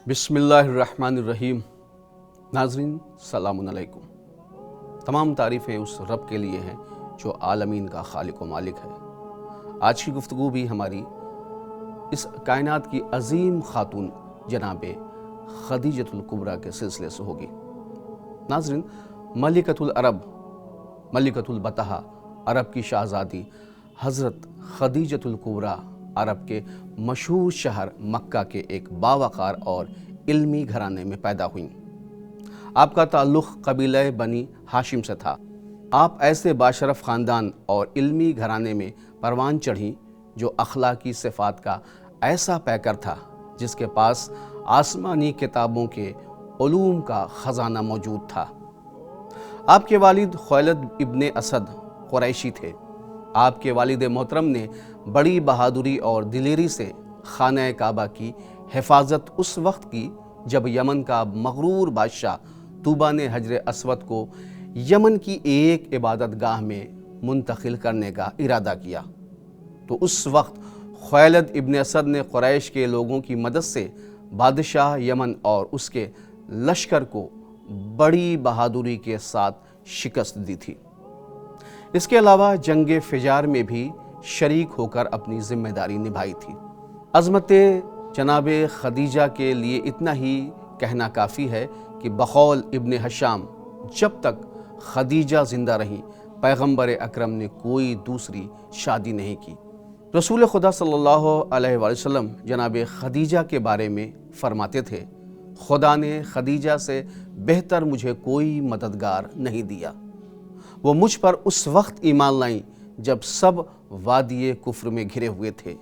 बिस्मिल्लाहिर्रहमानिर्रहीम। नाज़रीन सलाम अलैकुम। तमाम तारीफ़ें उस रब के लिए हैं जो आलमीन का खालिक व मालिक है। आज की गुफ्तगू भी हमारी इस कायनात की अजीम खातून जनाब खदीजतुल कुबरा के सिलसिले से होगी। नाज़रीन, मलिकतुल अरब, मलिकतुल बतहा, अरब की शहज़ादी हज़रत खदीजतुल कुबरा अरब के मशहूर शहर मक्का के एक बावकार और इल्मी घराने में पैदा हुईं। आपका ताल्लुक़ कबीला बनी हाशिम से था। आप ऐसे बाशरफ ख़ानदान और इल्मी घराने में परवान चढ़ीं जो अखलाकी सिफ़ात का ऐसा पैकर था जिसके पास आसमानी किताबों के उलूम का ख़जाना मौजूद था। आपके वालिद खुवैलिद इब्ने असद कुरैशी थे। आपके वालिद मोहतरम ने बड़ी बहादुरी और दिलेरी से खाना काबा की हिफाजत उस वक्त की जब यमन का मगरूर बादशाह तूबा ने हजर अस्वद को यमन की एक इबादत गाह में मुंतकिल करने का इरादा किया। तो उस वक्त खुवैलिद इब्ने असद ने कुरैश के लोगों की मदद से बादशाह यमन और उसके लश्कर को बड़ी बहादुरी के साथ शिकस्त दी थी। इसके अलावा जंग फिजार में भी शरीक होकर अपनी जिम्मेदारी निभाई थी। अज़मत जनाब खदीजा के लिए इतना ही कहना काफ़ी है कि बखौल इब्ने हशाम, जब तक खदीजा ज़िंदा रहीं पैगंबर अकरम ने कोई दूसरी शादी नहीं की। रसूल खुदा सल्लल्लाहु अलैहि वसल्लम जनाब खदीजा के बारे में फरमाते थे, खुदा ने खदीजा से बेहतर मुझे कोई मददगार नहीं दिया। वो मुझ पर उस वक्त ईमान लाईं जब सब वादिये कुफ्र में घिरे हुए थे।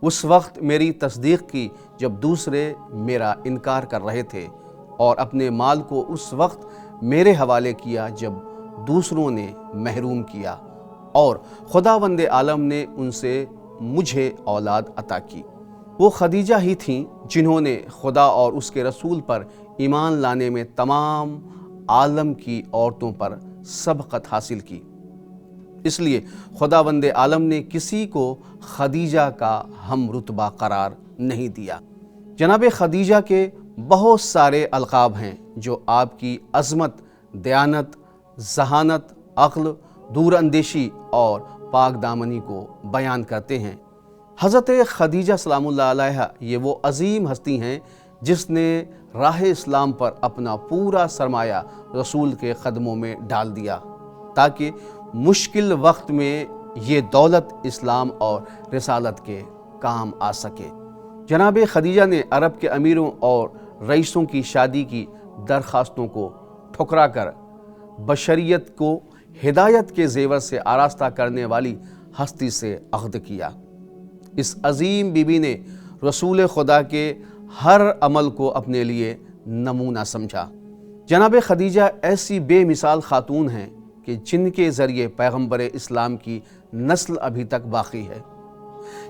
उस वक्त मेरी तस्दीक की जब दूसरे मेरा इनकार कर रहे थे, और अपने माल को उस वक्त मेरे हवाले किया जब दूसरों ने महरूम किया, और खुदावंद आलम ने उनसे मुझे औलाद अता की। वो खदीजा ही थीं जिन्होंने खुदा और उसके रसूल पर ईमान लाने में तमाम आलम की औरतों पर सबकत हासिल की। इसलिए खुदावंद आलम ने किसी को खदीजा का हम रुतबा करार नहीं दिया। जनाब खदीजा के बहुत सारे अलकाब हैं जो आपकी अज़मत, दयानत, ज़हानत, अक्ल, दूरअंदेशी और पाक दामनी को बयान करते हैं। हज़रत खदीजा सलामुल्लाह अलैहा ये वो अज़ीम हस्ती हैं जिसने राह इस्लाम पर अपना पूरा सरमाया रसूल के क़दमों में डाल दिया ताकि मुश्किल वक्त में ये दौलत इस्लाम और रिसालत के काम आ सके। जनाब खदीजा ने अरब के अमीरों और रईसों की शादी की दरख्वास्तों को ठुकरा कर बशरियत को हिदायत के ज़ेवर से आरास्ता करने वाली हस्ती से अहद किया। इस अजीम बीबी ने रसूल खुदा के हर अमल को अपने लिए नमूना समझा। जनाब खदीजा ऐसी बेमिसाल खातून हैं कि जिनके ज़रिए पैगंबर इस्लाम की नस्ल अभी तक बाकी है।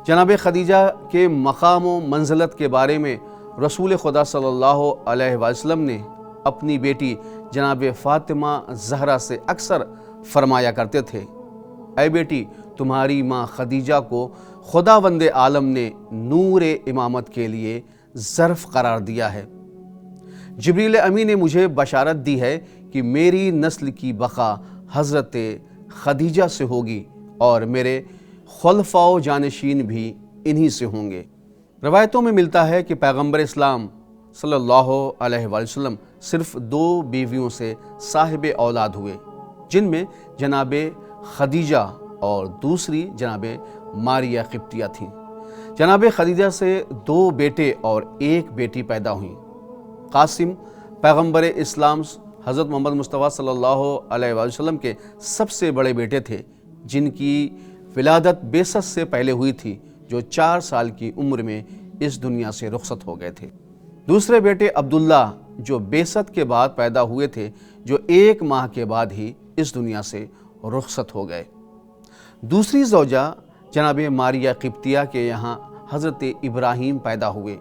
जनाब खदीजा के मकाम व मंज़लत के बारे में रसूल खुदा सल्लल्लाहु अलैहि वसल्लम ने अपनी बेटी जनाब फ़ातिमा ज़हरा से अक्सर फरमाया करते थे, ऐ बेटी, तुम्हारी माँ खदीजा को खुदावंद आलम ने नूर इमामत के लिए ज़र्फ़ करार दिया है। जिब्रील अमीन ने मुझे बशारत दी है कि मेरी नस्ल की बका हज़रत खदीजा से होगी और मेरे खुलफ़ाओ जानशीन भी इन्हीं से होंगे। रवायतों में मिलता है कि पैगंबर इस्लाम सल्लल्लाहु अलैहि वसल्लम सिर्फ़ 2 बीवियों से साहिब औलाद हुए, जिनमें जनाब खदीजा और दूसरी जनाब मारिया क़िब्तिया थीं। जनाब खदीजा से 2 बेटे और 1 बेटी पैदा हुईं। कासिम पैगंबर इस्लाम हज़रत मोहम्मद मुस्तफ़ा सल्लल्लाहु अलैहि वसल्लम के सबसे बड़े बेटे थे, जिनकी विलादत बेसत से पहले हुई थी, जो 4 साल की उम्र में इस दुनिया से रुखसत हो गए थे। दूसरे बेटे अब्दुल्ला जो बेसत के बाद पैदा हुए थे, जो 1 माह के बाद ही इस दुनिया से रुखसत हो गए। दूसरी ज़ौजा जनाब मारिया क़िब्तिया के यहाँ हज़रत इब्राहीम पैदा हुए,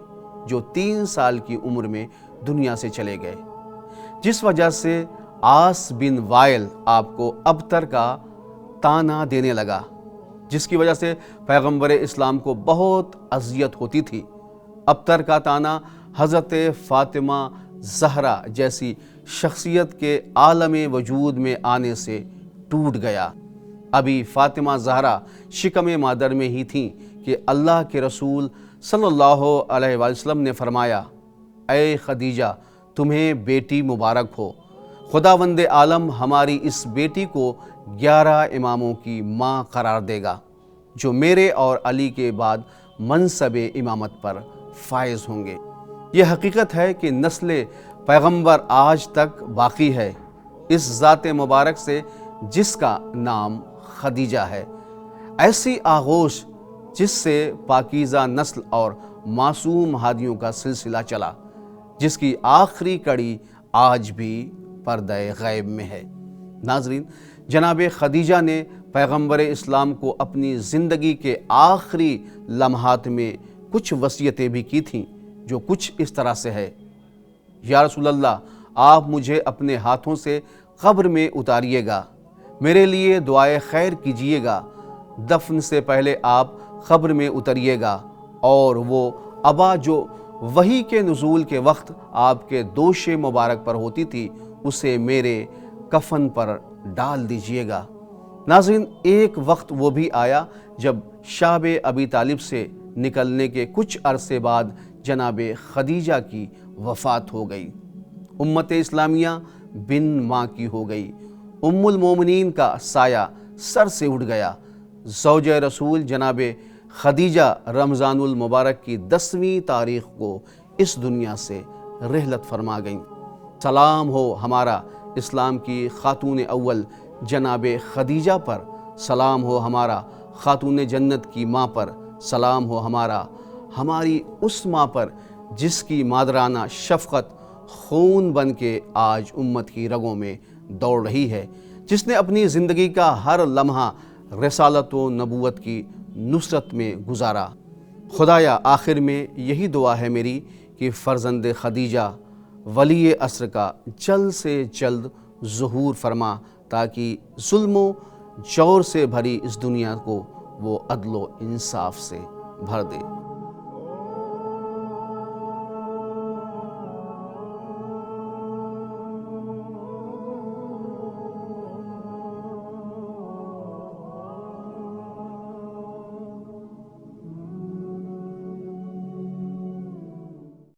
जो 3 साल की उम्र में दुनिया से चले गए, जिस वजह से आस बिन वाइल आपको अबतर का ताना देने लगा, जिसकी वजह से पैगंबर इस्लाम को बहुत अजियत होती थी। अबतर का ताना حضرت فاطمہ زہرا جیسی شخصیت کے عالم وجود میں آنے سے ٹوٹ گیا۔ ابھی فاطمہ زہرا شکم مادر میں ہی تھیں کہ اللہ کے رسول صلی اللہ علیہ وآلہ وسلم نے فرمایا، اے خدیجہ تمہیں بیٹی مبارک ہو، خداوند عالم ہماری اس بیٹی کو 11 اماموں کی ماں قرار دے گا جو میرے اور علی کے بعد منصب امامت پر فائز ہوں گے۔ یہ حقیقت ہے کہ نسل پیغمبر آج تک باقی ہے اس ذات مبارک سے جس کا نام خدیجہ ہے، ایسی آغوش جس سے پاکیزہ نسل اور معصوم ہادیوں کا سلسلہ چلا، جس کی آخری کڑی آج بھی پردہ غیب میں ہے۔ ناظرین، جناب خدیجہ نے پیغمبر اسلام کو اپنی زندگی کے آخری لمحات میں کچھ وصیتیں بھی کی تھیں جو کچھ اس طرح سے ہے، یا رسول اللہ آپ مجھے اپنے ہاتھوں سے قبر میں اتاریے گا، میرے لیے دعائے خیر کیجیے گا، دفن سے پہلے آپ قبر میں اتریے گا، اور وہ ابا جو وحی کے نزول کے وقت آپ کے دوش مبارک پر ہوتی تھی اسے میرے کفن پر ڈال دیجیے گا۔ ناظرین، ایک وقت وہ بھی آیا جب شاب ابی طالب سے نکلنے کے کچھ عرصے بعد جناب خدیجہ کی وفات ہو گئی، امت اسلامیہ بن ماں کی ہو گئی، ام المومنین کا سایہ سر سے اٹھ گیا۔ زوجہ رسول جناب خدیجہ رمضان المبارک کی 10ویں تاریخ کو اس دنیا سے رحلت فرما گئیں۔ سلام ہو ہمارا اسلام کی خاتون اول جناب خدیجہ پر، سلام ہو ہمارا خاتون جنت کی ماں پر، سلام ہو ہماری اس ماں پر جس کی مادرانہ شفقت خون بن کے آج امت کی رگوں میں دوڑ رہی ہے، جس نے اپنی زندگی کا ہر لمحہ رسالت و نبوت کی نصرت میں گزارا۔ خدایا، آخر میں یہی دعا ہے میری کہ فرزند خدیجہ ولی عصر کا جلد سے جلد ظہور فرما تاکہ ظلم و جور سے بھری اس دنیا کو وہ عدل و انصاف سے بھر دے۔